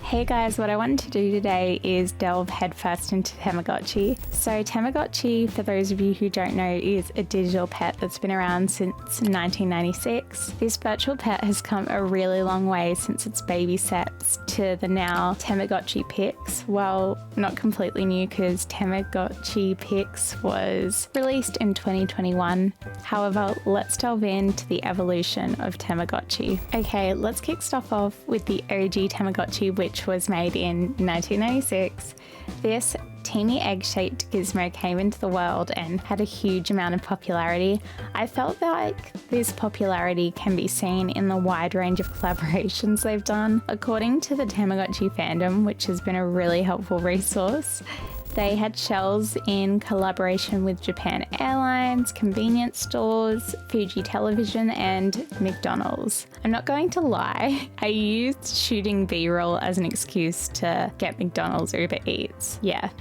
Hey guys, what I wanted to do today is delve headfirst into Tamagotchi. So Tamagotchi, for those of you who don't know, is a digital pet that's been around since 1996. This virtual pet has come a really long way since its baby steps to the now Tamagotchi Pix. Well, not completely new because Tamagotchi Pix was released in 2021. However, let's delve into the evolution of Tamagotchi. Okay, let's kick stuff off with the OG Tamagotchi, which was made in 1996. This teeny egg-shaped gizmo came into the world and had a huge amount of popularity. I felt like this popularity can be seen in the wide range of collaborations they've done. According to the Tamagotchi fandom, which has been a really helpful resource, they had shells in collaboration with Japan Airlines, convenience stores, Fuji Television, and McDonald's. I'm not going to lie, I used shooting B-roll as an excuse to get McDonald's Uber Eats. Yeah.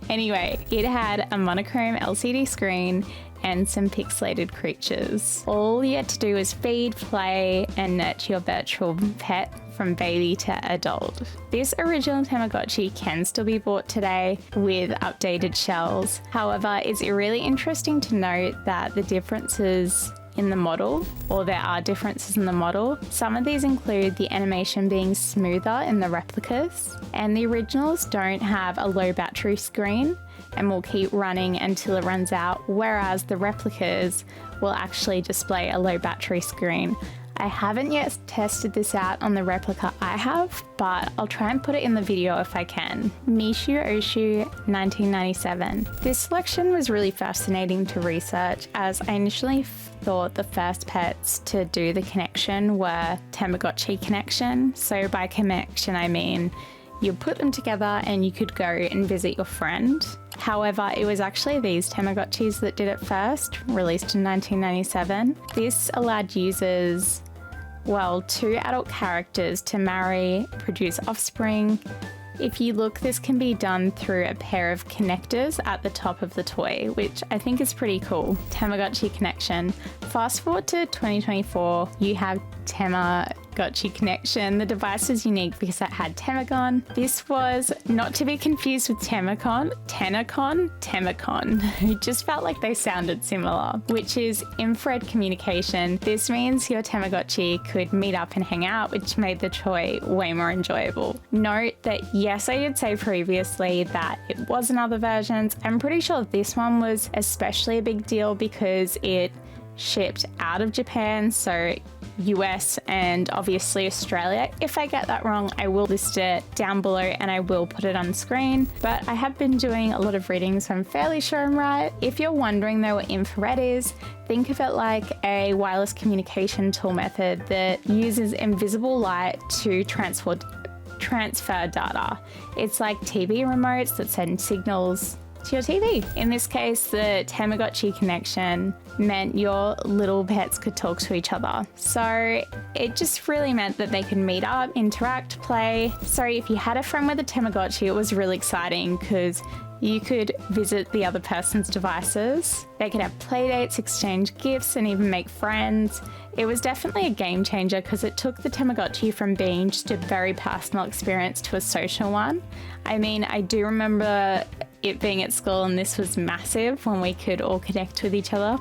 Anyway, it had a monochrome LCD screen and some pixelated creatures. All you had to do was feed, play, and nurture your virtual pet from baby to adult. This original Tamagotchi can still be bought today with updated shells. However, it's really interesting to note that the differences in the model, or there are differences in the model. Some of these include the animation being smoother in the replicas, and the originals don't have a low battery screen and will keep running until it runs out, whereas the replicas will actually display a low battery screen. I haven't yet tested this out on the replica I have, but I'll try and put it in the video if I can. Mishu Oshu 1997. This selection was really fascinating to research, as I initially thought the first pets to do the connection were Tamagotchi connection. So by connection I mean you put them together and you could go and visit your friend. However, it was actually these Tamagotchis that did it first, released in 1997. This allowed users, well, two adult characters to marry, produce offspring. If you look, this can be done through a pair of connectors at the top of the toy, which I think is pretty cool. Tamagotchi connection. Fast forward to 2024, you have Tamagotchi connection. The device is unique because it had Tamagon. This was not to be confused with Tamacon. It just felt like they sounded similar, which is infrared communication. This means your Tamagotchi could meet up and hang out, which made the toy way more enjoyable. Note that yes, I did say previously that it was in other versions. I'm pretty sure this one was especially a big deal because it shipped out of Japan, so US and obviously Australia. If I get that wrong, I will list it down below and I will put it on screen, but I have been doing a lot of reading, so I'm fairly sure I'm right. If you're wondering though what infrared is, think of it like a wireless communication tool method that uses invisible light to transfer data. It's like TV remotes that send signals to your TV. In this case, the Tamagotchi connection meant your little pets could talk to each other. So it just really meant that they could meet up, interact, play. So if you had a friend with a Tamagotchi, it was really exciting because you could visit the other person's devices. They could have play dates, exchange gifts, and even make friends. It was definitely a game changer because it took the Tamagotchi from being just a very personal experience to a social one. I mean, I do remember it being at school and this was massive when we could all connect with each other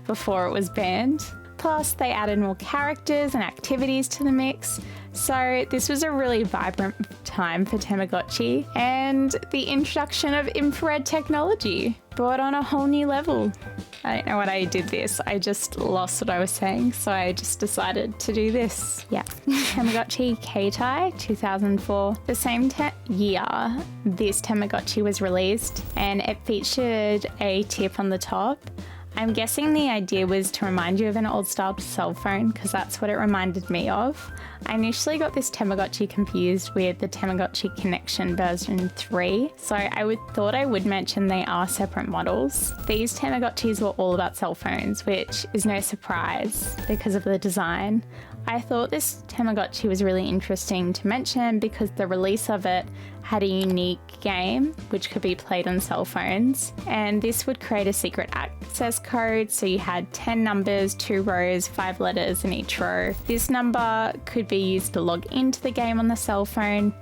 before it was banned. Plus, they added more characters and activities to the mix. So this was a really vibrant time for Tamagotchi, and the introduction of infrared technology brought on a whole new level. I don't know what I did this. I just lost what I was saying, so I just decided to do this. Yeah. Tamagotchi K-Tai 2004. The same year this Tamagotchi was released, and it featured a tip on the top. I'm guessing the idea was to remind you of an old style cell phone because that's what it reminded me of. I initially got this Tamagotchi confused with the Tamagotchi Connection version 3, so I thought I would mention they are separate models. These Tamagotchis were all about cell phones, which is no surprise because of the design. I thought this Tamagotchi was really interesting to mention because the release of it had a unique game which could be played on cell phones, and this would create a secret access code. So you had 10 numbers, 2 rows, 5 letters in each row. This number could be used to log into the game on the cell phone.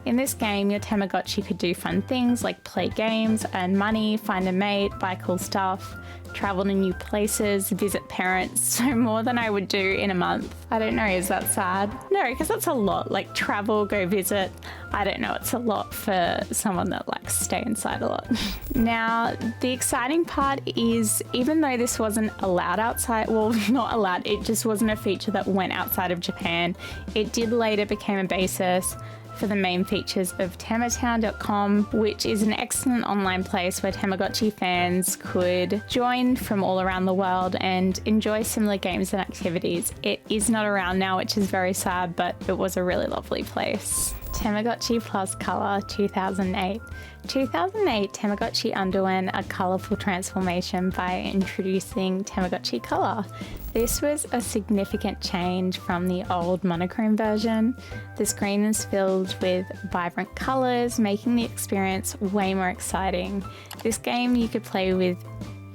In this game, your Tamagotchi could do fun things like play games, earn money, find a mate, buy cool stuff, travel to new places, visit parents, so more than I would do in a month. I don't know, is that sad? No, because that's a lot. Like travel, go visit. I don't know, it's a lot for someone that likes to stay inside a lot. Now, the exciting part is, even though this wasn't allowed outside, well, not allowed, it just wasn't a feature that went outside of Japan, it did later become a basis for the main features of Tamagotchi.com, which is an excellent online place where Tamagotchi fans could join from all around the world and enjoy similar games and activities. It is not around now, which is very sad, but it was a really lovely place. Tamagotchi Plus Color 2008. 2008, Tamagotchi underwent a colourful transformation by introducing Tamagotchi Color. This was a significant change from the old monochrome version. The screen is filled with vibrant colours, making the experience way more exciting. This game you could play with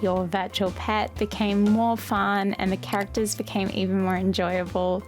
your virtual pet became more fun, and the characters became even more enjoyable,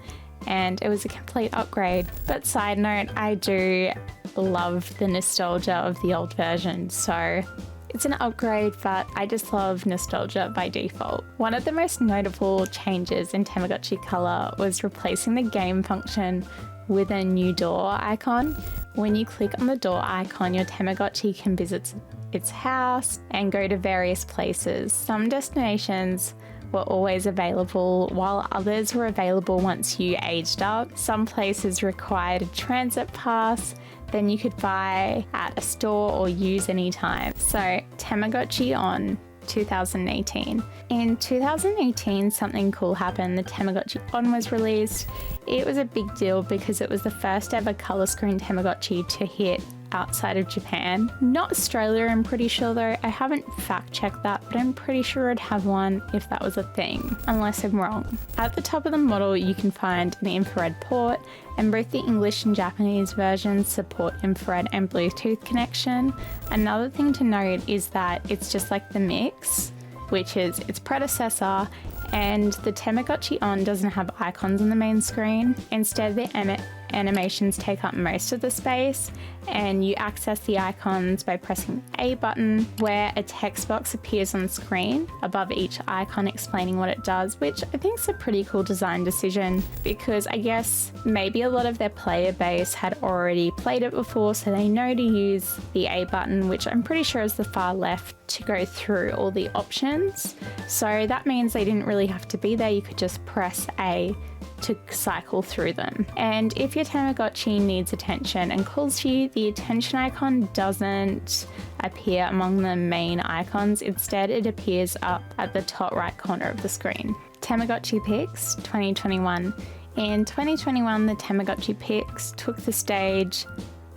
and it was a complete upgrade. But side note, I do love the nostalgia of the old version, so it's an upgrade, but I just love nostalgia by default. One of the most notable changes in Tamagotchi Color was replacing the game function with a new door icon. When you click on the door icon, your Tamagotchi can visit its house and go to various places. Some destinations were always available, while others were available once you aged up. Some places required a transit pass, then you could buy at a store or use anytime. So Tamagotchi On 2018. In 2018, something cool happened. The Tamagotchi On was released. It was a big deal because it was the first ever color screen Tamagotchi to hit outside of Japan. Not Australia, I'm pretty sure though. I haven't fact checked that, but I'm pretty sure I'd have one if that was a thing, unless I'm wrong. At the top of the model, you can find an infrared port, and both the English and Japanese versions support infrared and Bluetooth connection. Another thing to note is that it's just like the Mix, which is its predecessor, and the Tamagotchi On doesn't have icons on the main screen. Instead, the animations take up most of the space, and you access the icons by pressing the A button, where a text box appears on screen above each icon explaining what it does, which I think is a pretty cool design decision, because I guess maybe a lot of their player base had already played it before, so they know to use the A button, which I'm pretty sure is the far left, to go through all the options. So that means they didn't really have to be there, you could just press A to cycle through them. And if your Tamagotchi needs attention and calls for you, the attention icon doesn't appear among the main icons. Instead, it appears up at the top right corner of the screen. Tamagotchi Pix 2021. In 2021, the Tamagotchi Pix took the stage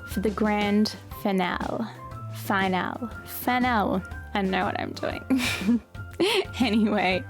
for the grand finale. I know what I'm doing. Anyway,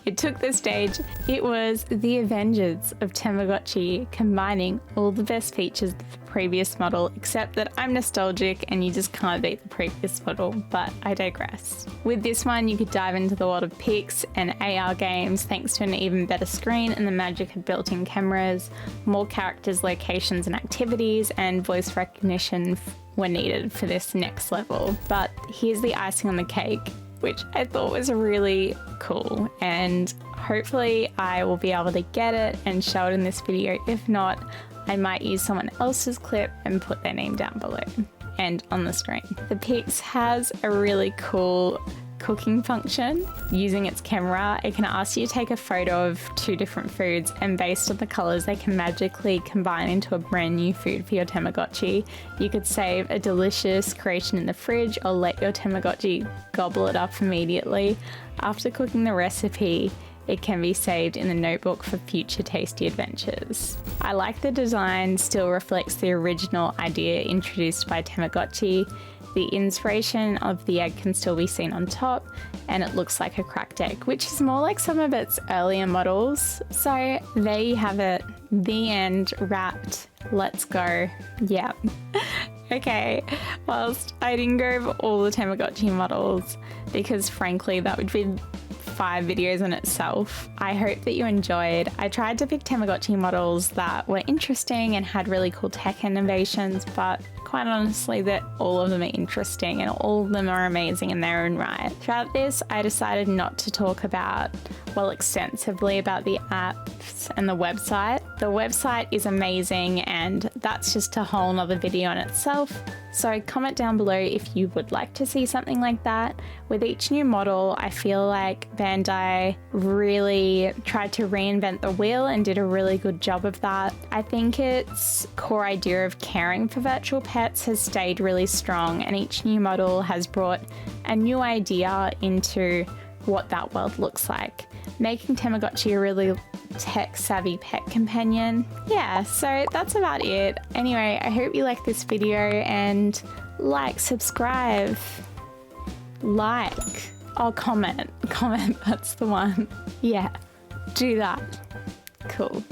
it took the stage. It was the Avengers of Tamagotchi, combining all the best features of the previous model, except that I'm nostalgic and you just can't beat the previous model, but I digress. With this one, you could dive into the world of Pix and AR games thanks to an even better screen and the magic of built-in cameras, more characters, locations and activities, and voice recognition were needed for this next level. But here's the icing on the cake, which I thought was really cool, and hopefully I will be able to get it and show it in this video. If not, I might use someone else's clip and put their name down below and on the screen. The Pix has a really cool cooking function. Using its camera, it can ask you to take a photo of 2 different foods, and based on the colours they can magically combine into a brand new food for your Tamagotchi. You could save a delicious creation in the fridge or let your Tamagotchi gobble it up immediately. After cooking the recipe, it can be saved in the notebook for future tasty adventures. I like the design still reflects the original idea introduced by Tamagotchi. The inspiration of the egg can still be seen on top, and it looks like a cracked egg, which is more like some of its earlier models. So there you have it, the end, wrapped, let's go. Yeah. Okay, whilst I didn't go over all the Tamagotchi models because frankly that would be 5 videos in itself, I hope that you enjoyed. I tried to pick Tamagotchi models that were interesting and had really cool tech innovations, but quite honestly that all of them are interesting and all of them are amazing in their own right. Throughout this, I decided not to talk extensively about the apps and the website. The website is amazing and that's just a whole nother video in itself. So comment down below if you would like to see something like that. With each new model, I feel like Bandai really tried to reinvent the wheel and did a really good job of that. I think its core idea of caring for virtual pets has stayed really strong, and each new model has brought a new idea into what that world looks like, making Tamagotchi a really tech-savvy pet companion. Yeah, so that's about it. Anyway, I hope you like this video and subscribe, comment, that's the one. Yeah, do that. Cool.